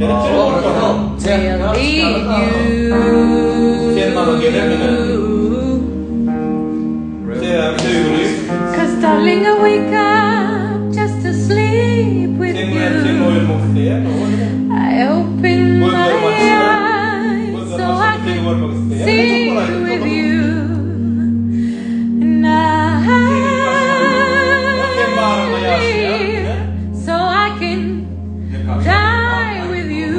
will need you. Cause darling, I wake up just to sleep with you. I open my eyes so I can see with you. And I live so I can die with you.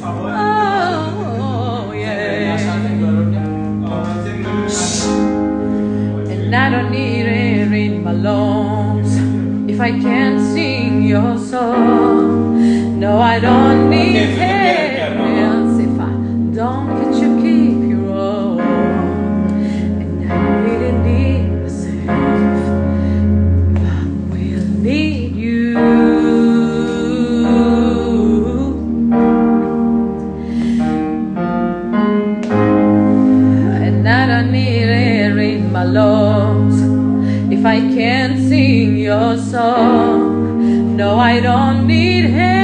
Oh, yeah. And I don't need air in my lungs if I can't sing your song. No, I don't need hands if I don't get you, keep you wrong. And I really need myself if I will need you. And I don't need air in my lungs if I can't sing your song. No, I don't need help